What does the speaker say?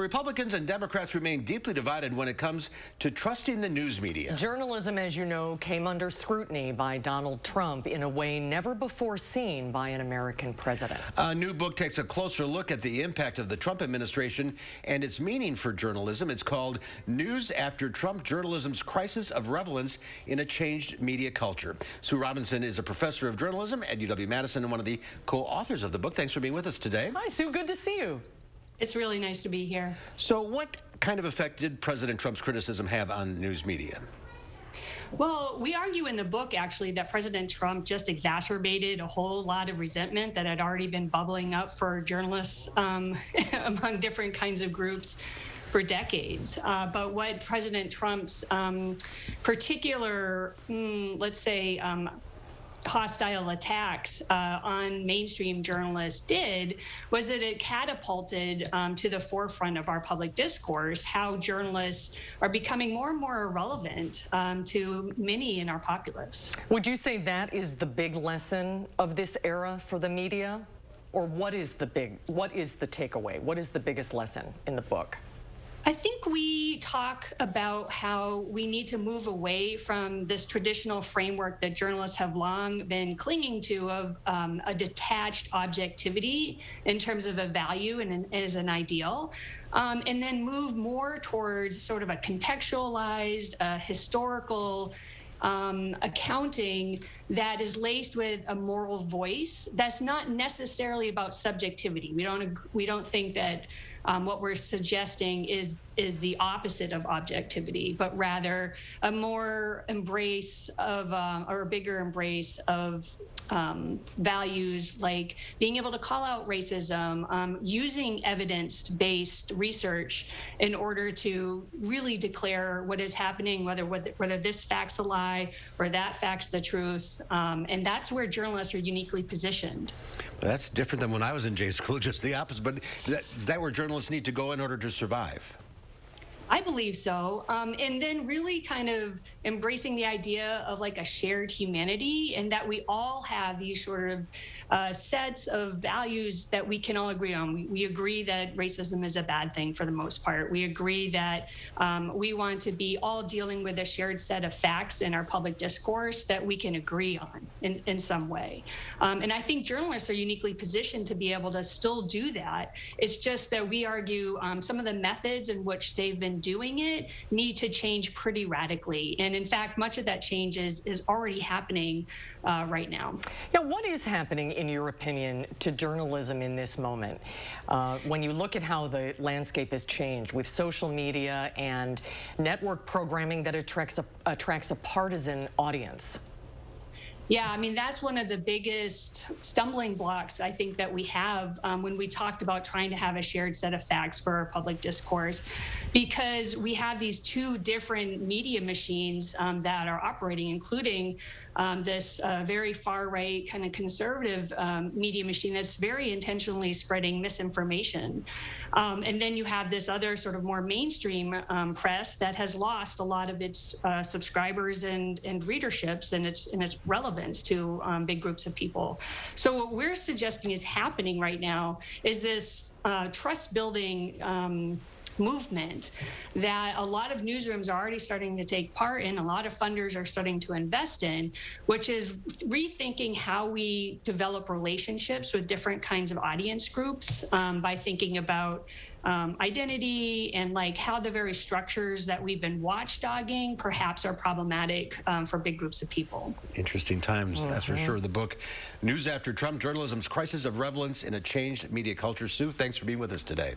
Republicans and Democrats remain deeply divided when it comes to trusting the news media. Journalism, as you know, came under scrutiny by Donald Trump in a way never before seen by an American president. A new book takes a closer look at the impact of the Trump administration and its meaning for journalism. It's called News After Trump: Journalism's Crisis of Relevance in a Changed Media Culture. Sue Robinson is a professor of journalism at UW-Madison and one of the co-authors of the book. Thanks for being with us today. Hi, Sue. Good to see you. It's really nice to be here. So what kind of effect did President Trump's criticism have on news media? Well, we argue in the book, actually, that President Trump just exacerbated a whole lot of resentment that had already been bubbling up for journalists among different kinds of groups for decades. But what President Trump's particular, let's say, hostile attacks on mainstream journalists did was that it catapulted to the forefront of our public discourse how journalists are becoming more and more irrelevant to many in our populace. Would you say that is the big lesson of this era for the media? Or what is the takeaway? What is the biggest lesson in the book? I think we talk about how we need to move away from this traditional framework that journalists have long been clinging to of a detached objectivity in terms of a value and as an ideal, and then move more towards sort of a contextualized, historical accounting that is laced with a moral voice that's not necessarily about subjectivity. We don't think that what we're suggesting is the opposite of objectivity, but rather a more embrace of or a bigger embrace of values like being able to call out racism, using evidence-based research in order to really declare what is happening, whether this fact's a lie or that fact's the truth, and that's where journalists are uniquely positioned. Well, that's different than when I was in J school, just the opposite. But is that where journalists need to go in order to survive? I believe so. And then really kind of embracing the idea of like a shared humanity and that we all have these sort of sets of values that we can all agree on. We agree that racism is a bad thing for the most part. We agree that we want to be all dealing with a shared set of facts in our public discourse that we can agree on in some way. And I think journalists are uniquely positioned to be able to still do that. It's just that we argue some of the methods in which they've been doing it need to change pretty radically. And in fact, much of that change is already happening right now. Yeah, what is happening, in your opinion, to journalism in this moment? When you look at how the landscape has changed with social media and network programming that attracts a partisan audience. Yeah, I mean, that's one of the biggest stumbling blocks I think that we have when we talked about trying to have a shared set of facts for our public discourse, because we have these two different media machines that are operating, including this very far-right kind of conservative media machine that's very intentionally spreading misinformation. And then you have this other sort of more mainstream press that has lost a lot of its subscribers and readerships and its relevance to big groups of people. So what we're suggesting is happening right now is this trust-building movement that a lot of newsrooms are already starting to take part in, a lot of funders are starting to invest in, which is rethinking how we develop relationships with different kinds of audience groups by thinking about identity and like how the very structures that we've been watchdogging perhaps are problematic for big groups of people. Interesting times, that's for sure. The book, News After Trump: Journalism's Crisis of Relevance in a Changed Media Culture. Sue, thanks for being with us today.